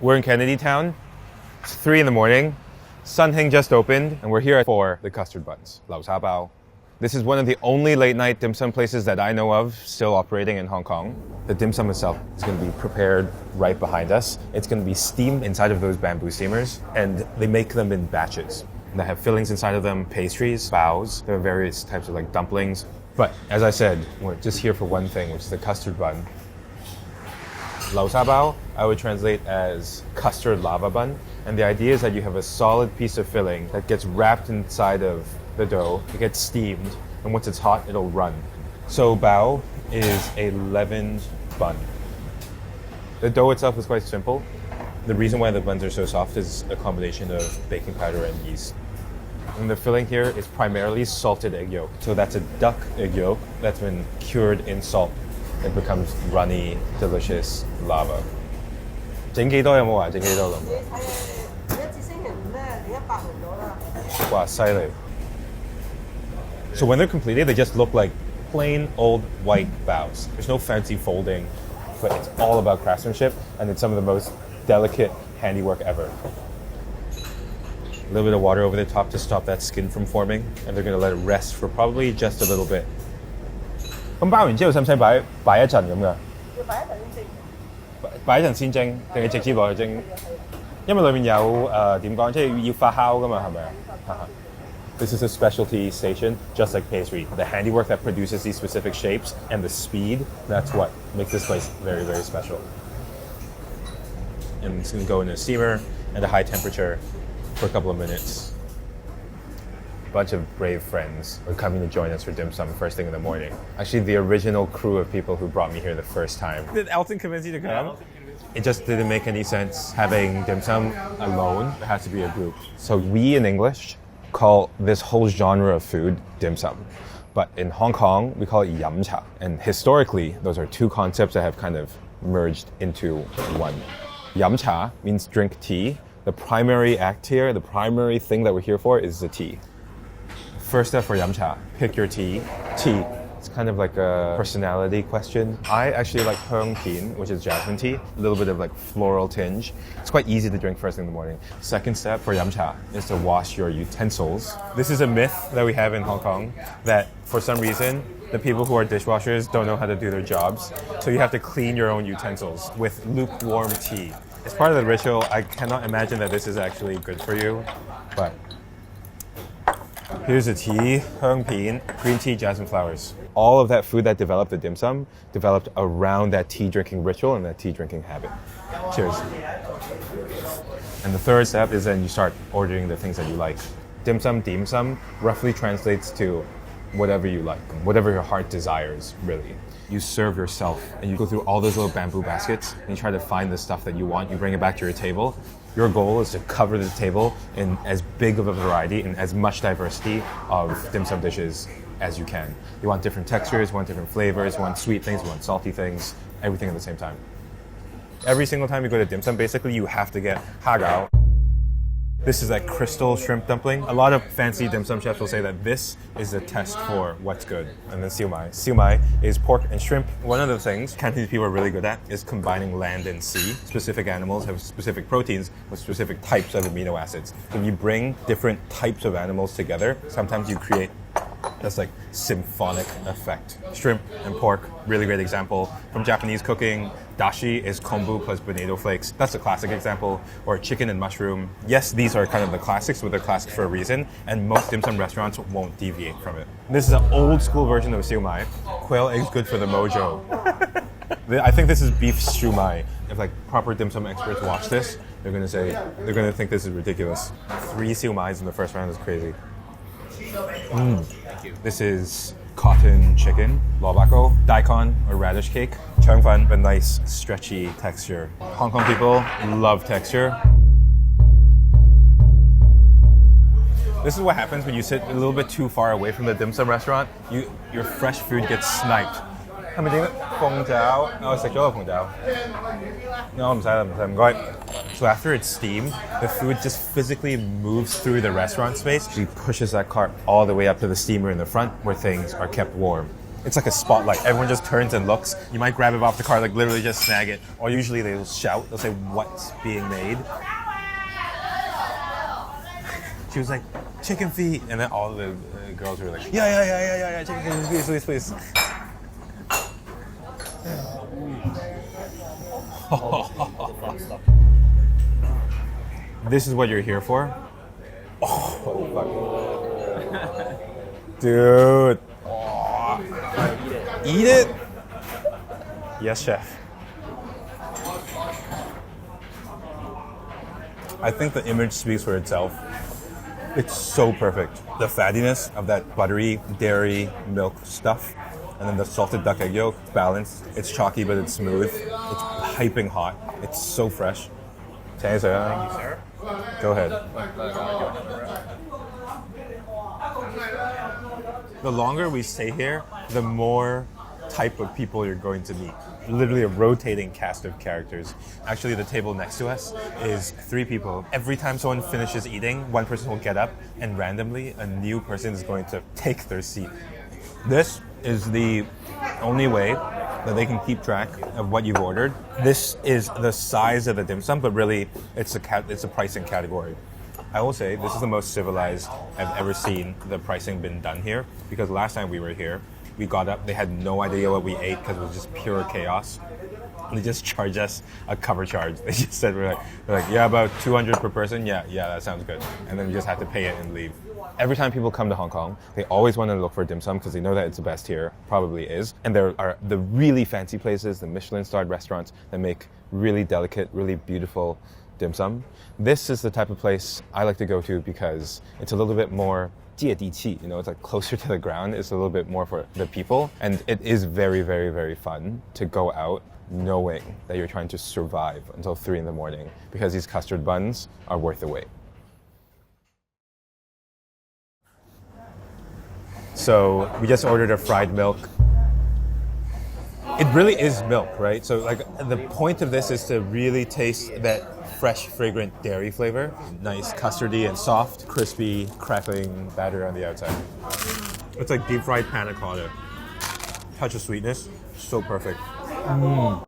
We're in Kennedy Town. It's 3 in the morning. Sun Hing just opened, and we're here for the custard buns, lao sha bao. This is one of the only late-night dim sum places that I know of still operating in Hong Kong. The dim sum itself is going to be prepared right behind us. It's going to be steamed inside of those bamboo steamers, and they make them in batches. They have fillings inside of them, pastries, baos. There are various types of like dumplings. But as I said, we're just here for one thing, which is the custard bun. Lao sha bao, I would translate as custard lava bun. And the idea is that you have a solid piece of filling that gets wrapped inside of the dough. It gets steamed, and once it's hot, it'll run. So bao is a leavened bun. The dough itself is quite simple. The reason why the buns are so soft is a combination of baking powder and yeast. And the filling here is primarily salted egg yolk. So that's a duck egg yolk that's been cured in salt. It becomes runny, delicious lava. 整幾多有冇話整幾多咁？一至星期五咧，你100人到啦。哇，犀利！ So when they're completed, they just look like plain old white baos. There's no fancy folding, but it's all about craftsmanship, and it's some of the most delicate handiwork ever. A little bit of water over the top to stop that skin from forming, and they're going to let it rest for probably just a little bit. 咁包完之後使唔使擺一陣咁㗎？要擺一陣先蒸。擺一陣先蒸，定係直接落去蒸？因為裏面有點講，即係要發酵㗎嘛，係咪啊？This is a specialty station, just like pastry. The handiwork that produces these specific shapes and the speed, that's what makes this place very, very special. And it's going to go in a steamer at a high temperature for a couple of minutes. A bunch of brave friends are coming to join us for dim sum first thing in the morning. Actually, the original crew of people who brought me here the first time. Did Elton convince you to come? It just didn't make any sense having dim sum alone. It has to be a group. So we in English call this whole genre of food dim sum. But in Hong Kong, we call it yum cha. And historically, those are two concepts that have kind of merged into one. Yum cha means drink tea. The primary act here, the primary thing that we're here for is the tea. First step for yum cha, pick your tea. Tea, it's kind of like a personality question. I actually like Hung Pin, which is jasmine tea, a little bit of like floral tinge. It's quite easy to drink first thing in the morning. Second step for yum cha is to wash your utensils. This is a myth that we have in Hong Kong that for some reason, the people who are dishwashers don't know how to do their jobs. So you have to clean your own utensils with lukewarm tea. It's part of the ritual. I cannot imagine that this is actually good for you, but here's the tea, Hung Pin, green tea, jasmine flowers. All of that food that developed the dim sum developed around that tea drinking ritual and that tea drinking habit. Cheers. And the third step is then you start ordering the things that you like. Dim sum roughly translates to whatever you like, whatever your heart desires, really. You serve yourself and you go through all those little bamboo baskets and you try to find the stuff that you want. You bring it back to your table. Your goal is to cover the table in as big of a variety and as much diversity of dim sum dishes as you can. You want different textures, you want different flavors, you want sweet things, you want salty things, everything at the same time. Every single time you go to dim sum, basically you have to get hagao. This is that crystal shrimp dumpling. A lot of fancy dim sum chefs will say that this is the test for what's good. And then siu mai. Siu mai is pork and shrimp. One of the things Cantonese people are really good at is combining land and sea. Specific animals have specific proteins with specific types of amino acids. When you bring different types of animals together, sometimes you create this like symphonic effect. Shrimp and pork, really great example. From Japanese cooking, dashi is kombu plus bonito flakes. That's a classic example. Or chicken and mushroom. Yes, these are kind of the classics, but they're classics for a reason, and most dim sum restaurants won't deviate from it. This is an old school version of siu mai. Quail eggs good for the mojo. I think this is beef siu mai. If like proper dim sum experts watch this, they're gonna think this is ridiculous. 3 siu mais in the first round is crazy. This is cotton chicken, lobako, daikon or radish cake, cheongfan, a nice stretchy texture. Hong Kong people love texture. This is what happens when you sit a little bit too far away from the dim sum restaurant. Your fresh food gets sniped. 係咪點咧？鳳爪，我食咗個鳳爪。No, 唔使啦，唔使，唔該。So after it's steamed, the food just physically moves through the restaurant space. She pushes that cart all the way up to the steamer in the front where things are kept warm. It's like a spotlight. Everyone just turns and looks. You might grab it off the cart, like literally just snag it. Or usually they'll shout. They'll say, what's being made? She was like, chicken feet. And then all the girls were like, yeah, chicken feet, please. This is what you're here for? Oh, fuck. Dude. Oh. Eat it? Yes, chef. I think the image speaks for itself. It's so perfect. The fattiness of that buttery dairy milk stuff, and then the salted duck egg yolk, balanced. It's chalky, but it's smooth. It's piping hot. It's so fresh. Thank you, sir. Go ahead. The longer we stay here, the more type of people you're going to meet. Literally a rotating cast of characters. Actually, the table next to us is 3 people. Every time someone finishes eating, one person will get up and randomly a new person is going to take their seat. This is the only way that they can keep track of what you've ordered. This is the size of the dim sum, but really it's a pricing category. I will say this is the most civilized I've ever seen the pricing been done here, because last time we were here, we got up, they had no idea what we ate because it was just pure chaos. They just charged us a cover charge. They just said, we're like, yeah, about 200 per person. Yeah, that sounds good. And then we just had to pay it and leave. Every time people come to Hong Kong, they always want to look for dim sum because they know that it's the best here, probably is. And there are the really fancy places, the Michelin-starred restaurants that make really delicate, really beautiful dim sum. This is the type of place I like to go to because it's a little bit more 接地气, you know, it's like closer to the ground. It's a little bit more for the people. And it is very, very, very fun to go out knowing that you're trying to survive until 3 in the morning because these custard buns are worth the wait. So we just ordered a fried milk. It really is milk, right? So like the point of this is to really taste that fresh, fragrant dairy flavor. Nice custardy and soft, crispy, crackling batter on the outside. It's like deep fried panna cotta. Touch of sweetness, so perfect.